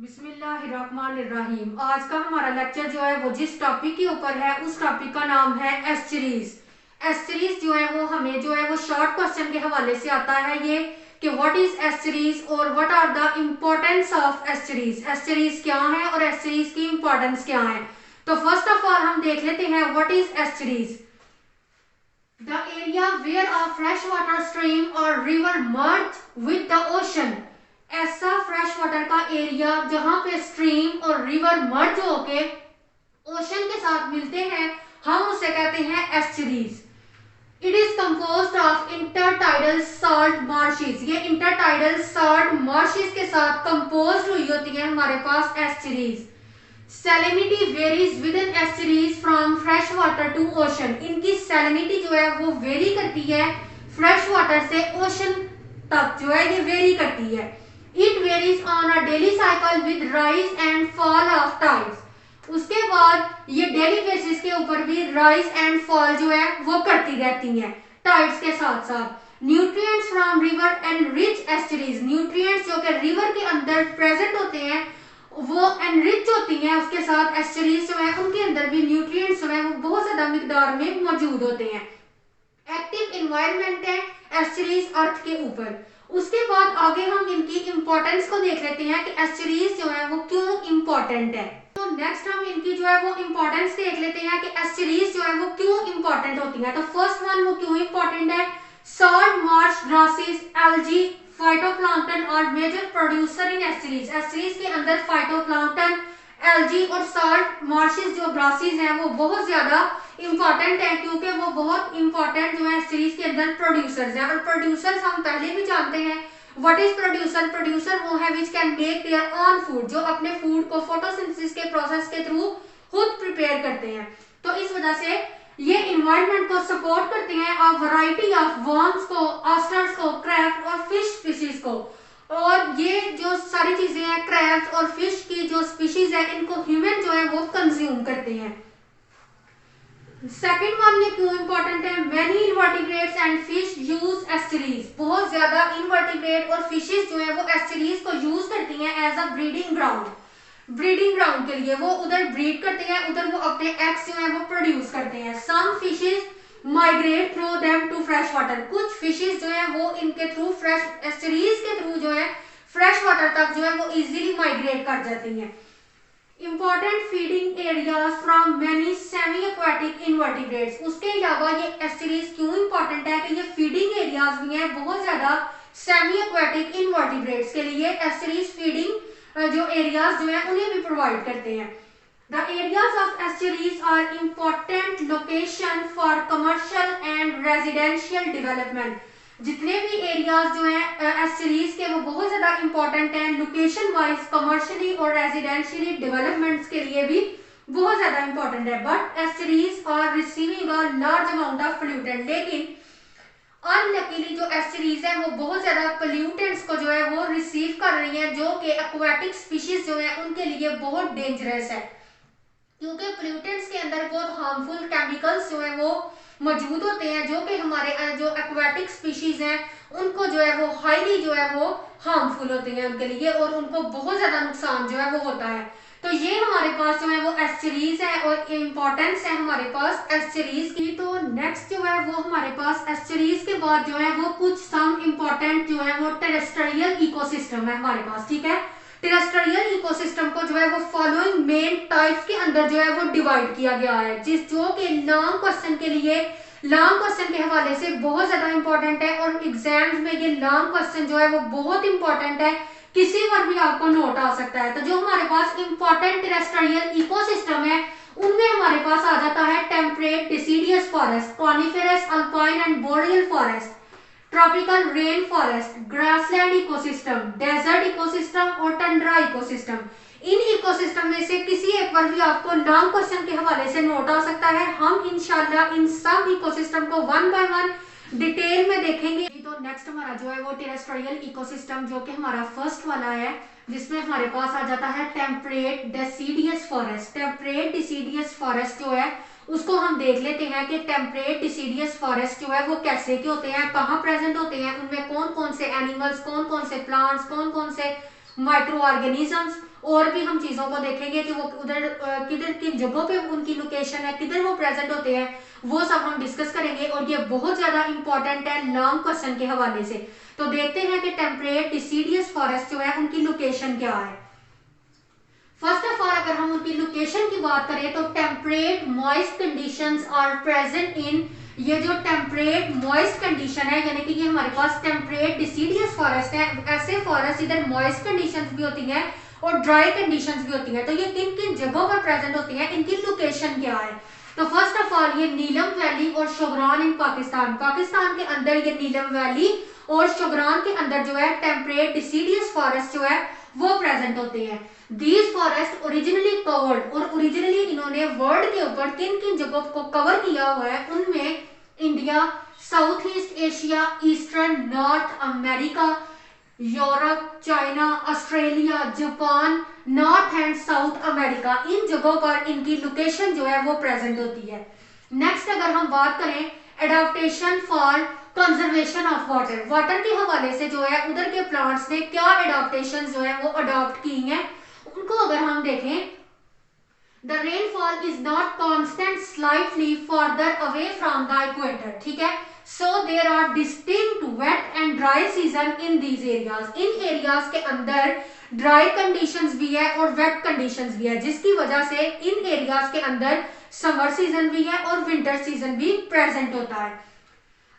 बिस्मिल्लाहिर्रहमानिर्रहीम। आज का हमारा लेक्चर जो है वो जिस टॉपिक के ऊपर है उस टॉपिक का नाम है एस्चरीज। एस्चरीज जो है वो हमें जो है वो शॉर्ट क्वेश्चन के हवाले से आता है ये कि व्हाट इज एस्चरीज और what are the importance of estuaries. Estuaries क्या है और एस्चरीज की इम्पोर्टेंस क्या है। तो फर्स्ट ऑफ ऑल हम देख लेते हैं what is estuaries. The area where a fresh water stream और river merge with the ocean. ऐसा फ्रेश वाटर का एरिया जहां पे स्ट्रीम और रिवर मर्ज होके ओशन के साथ मिलते हैं, हम उसे कहते हैं estuaries. It is composed of intertidal salt marshes. ये इंटरटाइडल सॉल्ट मार्शेस के साथ कंपोज्ड हुई होती है हमारे पास estuaries. Salinity varies within estuaries from fresh water to ocean. इनकी सैलिनिटी जो है वो वेरी करती है फ्रेश वाटर से ओशन तक जो है ये वेरी करती है। It varies on a daily cycle with rise and fall of tides. उसके बाद ये डेली बेसिस के ऊपर भी राइज एंड फॉल जो है वो करती रहती हैं टाइड्स के साथ साथ। Nutrients from river and rich estuaries. Nutrients जो कि रिवर के अंदर प्रेजेंट होते हैं वो एनरिच होती हैं उसके साथ एस्चरीज जो है उनके अंदर भी न्यूट्रिएंट्स जो है वो बहुत ज्यादा मिकदार में मौजूद होते हैं। एक्टिव एनवायरनमेंट है एस्चरीज अर्थ के ऊपर। उसके बाद आगे हम इनकी इंपॉर्टेंस को देख लेते हैं कि एस्चरीज जो है वो क्यों इंपॉर्टेंट है। तो नेक्स्ट हम इनकी जो है वो इंपॉर्टेंस देख लेते हैं कि एस्चरीज जो है वो क्यों इंपॉर्टेंट होती है। तो फर्स्ट वन वो क्यों इंपॉर्टेंट है। Salt Marsh grasses algae phytoplankton और मेजर प्रोड्यूसर इन एस्चरीज। एस्चरीज के अंदर फाइटोप्लैंक्टन एल्गी और सॉल्ट मार्शेस जो ग्रासेस हैं वो बहुत ज्यादा इंपॉर्टेंट है क्योंकि वो बहुत इंपॉर्टेंट जो है सीरीज के अंदर प्रोड्यूसर्स हैं। और प्रोड्यूसर्स हम पहले भी जानते हैं व्हाट इज प्रोड्यूसर। प्रोड्यूसर वो है which can make their own food, जो अपने फूड को फोटोसिंथेसिस के प्रोसेस के थ्रू खुद प्रिपेयर करते हैं। तो इस वजह से ये इन्वायरमेंट को सपोर्ट करते हैं और वैरायटी ऑफ वर्म्स को, ऑयस्टर्स को, क्रैब और फिश स्पीशीज को। और ये जो सारी चीजें हैं क्रैब्स और फिश की जो स्पीशीज है इनको ह्यूमन जो है वो कंज्यूम करते हैं। सेकेंड वन ये क्यों इंपॉर्टेंट है। Many invertebrates and fish use estuaries. बहुत ज्यादा इनवर्टिब्रेट और फिशेस जो है वो एस्चरीज को यूज करती हैं as a breeding ground. Breeding ground के लिए वो उधर ब्रीड करते हैं, उधर वो अपने एग्स जो है वो प्रोड्यूस करते हैं। Some fishes migrate through them to fresh water. कुछ फिशेस जो है वो इनके थ्रू फ्रेश एस्चरीज के थ्रू जो है फ्रेश वाटर तक जो है वो इजीली माइग्रेट कर जाती हैं। Important feeding areas from many semi-aquatic invertebrates। उसके अलावा ये एस्चरीज क्यों इंपॉर्टेंट है कि ये फीडिंग एरियाज भी हैं बहुत ज्यादा सेमी एक्वाटिक इनवर्टिब्रेट्स के लिए। एस्चरीज फीडिंग जो एरियाज जो है उन्हें भी प्रोवाइड करते हैं। The areas of estuaries are important location for commercial and residential development। जितने भी एरियाज जो हैं एस्चरीज के वो बहुत ज्यादा इंपॉर्टेंट हैं लोकेशन वाइज, कमर्शियली और रेजिडेंशियली डेवलपमेंट्स के लिए भी बहुत ज्यादा इंपॉर्टेंट है। But estuaries are receiving a large amount of pollutant. लेकिन अनलकीली जो एस्चरीज है वो बहुत ज्यादा पोल्यूटेंट्स को जो है वो रिसीव कर रही हैं जो कि एक्वाटिक स्पीशीज जो है उनके लिए बहुत डेंजरस है क्योंकि पोल्यूटेंट्स के अंदर बहुत हार्मफुल केमिकल्स जो है वो मौजूद होते हैं जो कि हमारे जो एक्वाटिक स्पीशीज हैं उनको जो है वो हाईली जो है वो हार्मफुल होते हैं उनके लिए और उनको बहुत ज्यादा नुकसान जो है वो होता है। तो ये हमारे पास जो है वो एस्चरीज है और इम्पोर्टेंस है हमारे पास एस्चरीज की। तो नेक्स्ट जो है वो हमारे पास एस्चरीज के बाद जो है वो कुछ सम इम्पोर्टेंट जो है वो टेरेस्ट्रियल इकोसिस्टम है हमारे पास। ठीक है, टेरेस्ट्रियल इकोसिस्टम को जो है वो फॉलोइंग मेन टाइप्स के अंदर जो है वो डिवाइड किया गया है जिस जो कि लॉन्ग क्वेश्चन के लिए लॉन्ग क्वेश्चन के हवाले से बहुत ज्यादा इंपॉर्टेंट है और एग्जाम्स में ये लॉन्ग क्वेश्चन जो है वो बहुत इंपॉर्टेंट है, किसी पर भी आपको नोट आ सकता है। तो जो हमारे पास इंपॉर्टेंट टेरेस्ट्रियल इकोसिस्टम है उनमें हमारे पास आ जाता है temperate deciduous forest, coniferous, alpine and boreal forest, tropical rain forest, grassland ecosystem, desert ecosystem और टंड्रा इकोसिस्टम। इन इकोसिस्टम में से किसी एक पर भी आपको लॉन्ग क्वेश्चन के हवाले से नोट आ सकता है। हम इंशाल्लाह इन सब इकोसिस्टम को वन बाय वन डिटेल में देखेंगे। तो नेक्स्ट हमारा जो है वो टेरेस्ट्रियल इकोसिस्टम जो कि हमारा फर्स्ट वाला है जिसमें हमारे पास आ जाता है temperate deciduous forest. Temperate deciduous forest जो है उसको हम देख लेते हैं कि टेम्परेट डिसीडियस फॉरेस्ट जो है वो कैसे के होते हैं, कहाँ प्रेजेंट होते हैं, उनमें कौन कौन से एनिमल्स, कौन कौन से प्लांट्स, कौन कौन से माइक्रो ऑर्गेनिजम्स और भी हम चीज़ों को देखेंगे कि वो उधर किधर किन जगहों पे उनकी लोकेशन है, किधर वो प्रेजेंट होते हैं, वो सब हम डिस्कस करेंगे। और ये बहुत ज़्यादा इंपॉर्टेंट है लॉन्ग क्वेश्चन के हवाले से। तो देखते हैं कि टेम्परेट डिसीडियस फॉरेस्ट जो है उनकी लोकेशन क्या है। फर्स्ट ऑफ ऑल अगर हम उनकी लोकेशन की बात करें तो temperate moist conditions are present in, ये जो टेम्परेट मॉइस्ट कंडीशन है यानी कि ये हमारे पास टेम्परेट डिसीडियस फॉरेस्ट है। ऐसे फॉरेस्ट इधर मॉइस्ट कंडीशंस भी होती हैं और ड्राई कंडीशंस भी होती हैं। तो ये किन किन जगहों पर प्रेजेंट होती हैं, इनकी लोकेशन क्या है। तो फर्स्ट ऑफ ऑल ये नीलम वैली और शोगरान इन पाकिस्तान, पाकिस्तान के अंदर ये नीलम वैली और शोगरान के अंदर जो है टेम्परेट डिसीडियस फॉरेस्ट जो है वो प्रेजेंट होते हैं। दीज फॉरेस्ट ओरिजिनली कवर्ड, और ओरिजिनली इन्होंने वर्ल्ड के ऊपर किन किन जगहों को कवर किया हुआ है, उनमें India, South East Asia, eastern North America, Europe, China, Australia, Japan, North and South America, इन जगहों पर इनकी लोकेशन जो है वो प्रेजेंट होती है। नेक्स्ट अगर हम बात करें adaptation for conservation of water, water के हवाले से जो है उधर के प्लांट्स ने क्या एडाप्टेशन जो है वो अडॉप्ट की हैं, उनको अगर हम देखें, the rainfall is not constant, slightly further away from the equator, ठीक है। So there are distinct wet and dry season in these areas, इन एरियाज के अंदर ड्राई कंडीशंस भी है और वेट कंडीशंस भी है, जिसकी वजह से इन एरियाज के अंदर समर सीजन भी है और विंटर सीजन भी प्रेजेंट होता है।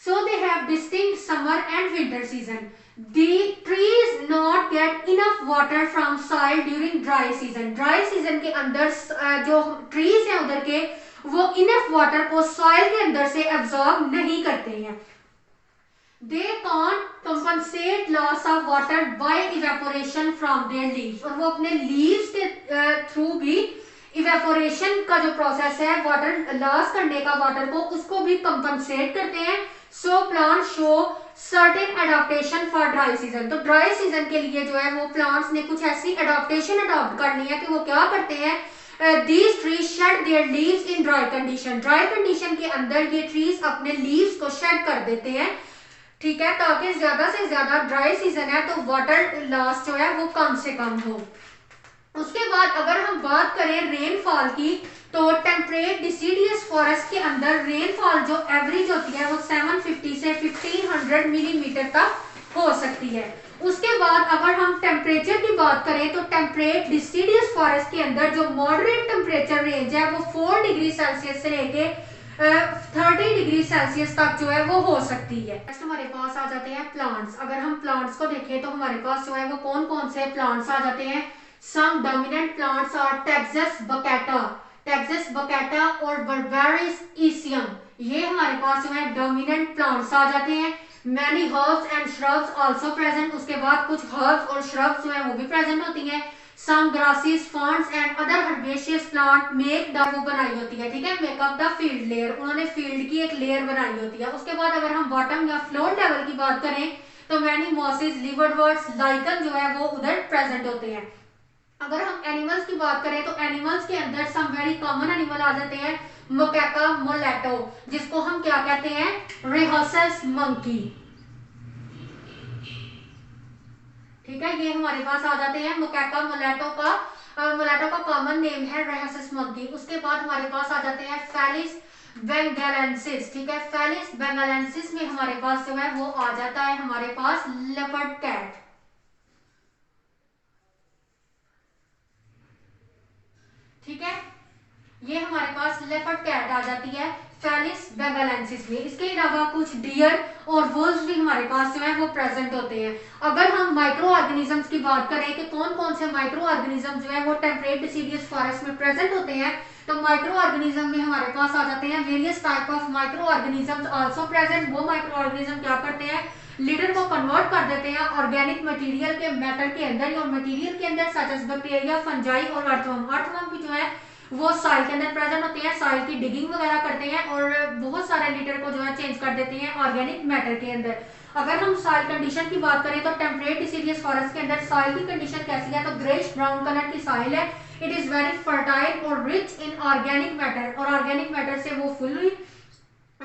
So they have distinct summer and winter season. The trees not get enough water from soil during dry season. Dry season के अंदर जो trees हैं उधर के वो enough water को soil के अंदर से absorb नहीं करते हैं। They can't compensate loss of water by evaporation from their leaves. और वो अपने leaves के थ्रू भी इवेपोरेशन का जो प्रोसेस है वाटर लॉस करने का वाटर को, उसको भी कंपनसेट करते हैं। So plant show certain adaptation for dry season, तो ड्राई सीजन के लिए जो है वो प्लांट्स ने कुछ ऐसी एडाप्टेशन अडॉप्ट करनी है कि वो क्या करते हैं, these trees shade there leaves in dry condition, dry condition के अंदर ये ट्रीज अपने लीव्स को शेड कर देते हैं, ठीक है, ताकि ज्यादा से ज्यादा ड्राई सीजन है तो वाटर लॉस जो है वो कम से कम हो। उसके बाद अगर हम बात करें रेनफॉल की, तो टेम्परेट डिसीडियस फॉरेस्ट के अंदर रेनफॉल जो एवरेज होती है वो 750 से 1500 मिलीमीटर तक हो सकती है। उसके बाद अगर हम टेम्परेचर की बात करें तो टेम्परेट डिसीडियस फॉरेस्ट के अंदर जो मॉडरेट टेम्परेचर रेंज है वो 4 डिग्री सेल्सियस से लेके 30 डिग्री सेल्सियस तक जो है वो हो सकती है। नेक्स्ट हमारे पास आ जाते हैं प्लांट्स। अगर हम प्लांट्स को देखें तो हमारे पास जो है वो कौन कौन से प्लांट्स आ जाते हैं। Some dominant plants are Taxus baccata और Berberis Icium, ये हमारे पास जो है डोमिनेंट प्लांट्स आ जाते हैं। Many herbs and shrubs also present, उसके बाद कुछ herbs और shrubs जो है वो भी प्रेजेंट होती हैं। Some grasses, ferns and other herbaceous plant make the, वो बनाई होती है, ठीक है, make up the field layer, उन्होंने फील्ड की एक लेयर बनाई होती है। उसके बाद अगर हम बॉटम या फ्लोर लेवल की बात करें तो मैनी मॉसेस, लिवर्डवर्ट्स, लाइकन जो है वो उधर प्रेजेंट होते हैं। अगर हम एनिमल्स की बात करें तो एनिमल्स के अंदर सम वेरी कॉमन एनिमल आ जाते हैं, मकैका मोलैटो, जिसको हम क्या कहते हैं, रेहोसस मंकी, ठीक है, ये हमारे पास आ जाते हैं मकैका मोलैटो का कॉमन नेम है रेहोसस मंकी। उसके बाद हमारे पास आ जाते हैं फेलिस बेंगालेंसिस, ठीक है, फेलिस बेंगालेंसिस में हमारे पास जो है वो आ जाता है हमारे पास लेपर्ड कैट, ठीक है, ये हमारे पास लेपर्ड कैट आ जाती है फेलिस बेंगालेंसिस में। इसके अलावा कुछ डियर और वुल्व्स भी हमारे पास जो है वो प्रेजेंट होते हैं। अगर हम माइक्रो ऑर्गेनिजम्स की बात करें कि कौन कौन से माइक्रो ऑर्गेनिज्म जो है वो टेम्परेट डिसीडियस फॉरेस्ट में प्रेजेंट होते हैं, तो माइक्रो ऑर्गेनिज्म में हमारे पास आ जाते हैं various type of micro organisms also present. वो माइक्रो ऑर्गेनिज्म क्या करते हैं, लीडर को कन्वर्ट कर देते हैं ऑर्गेनिक मटेरियल के मैटर के अंदर, और मटेरियल के अंदर सच एज बैक्टीरिया, फंजाई और अर्थवर्म भी जो है वो सॉइल के अंदर प्रेजेंट होते हैं, सॉइल की डिगिंग वगैरह करते हैं और बहुत सारे लीटर को जो है चेंज कर देते हैं ऑर्गेनिक मैटर के अंदर। अगर हम सॉइल कंडीशन की बात करें तो टेम्परेट डिसीडियस फॉरेस्ट के अंदर सॉइल की कंडीशन कैसी है, तो ग्रेश ब्राउन कलर की सॉइल है। इट इज वेरी फर्टाइल और रिच इन ऑर्गेनिक मैटर, और ऑर्गेनिक मैटर से वो फुली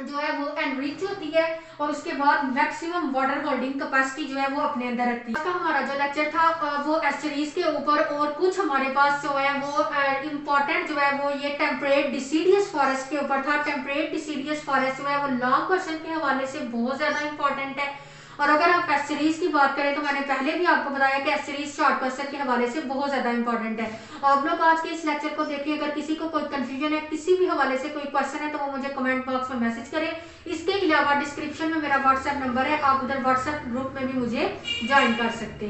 जो है वो एनरिच होती है और उसके बाद मैक्सिमम वाटर होल्डिंग कैपेसिटी जो है वो अपने अंदर रखती है। हमारा जो लेक्चर था वो एस्चरीज के ऊपर, और कुछ हमारे पास जो है वो इम्पोर्टेंट जो है वो ये टेम्परेट डिसीडियस फॉरेस्ट के ऊपर था। टेम्परेट डिसीडियस फॉरेस्ट जो है वो लॉन्ग क्वेश्चन के हवाले से बहुत ज्यादा इंपॉर्टेंट है। और अगर आप एस्चरीज की बात करें तो मैंने पहले भी आपको बताया कि एस्चरीज शॉर्ट क्वेश्चन के हवाले से बहुत ज्यादा इंपॉर्टेंट है। आप लोग आज के इस लेक्चर को देखिए, अगर किसी को कोई कंफ्यूजन है, किसी भी हवाले से कोई क्वेश्चन है, तो वो मुझे कमेंट बॉक्स में मैसेज करें। इसके अलावा डिस्क्रिप्शन में मेरा व्हाट्सएप नंबर है, आप उधर व्हाट्सएप ग्रुप में भी मुझे ज्वाइन कर सकते हैं।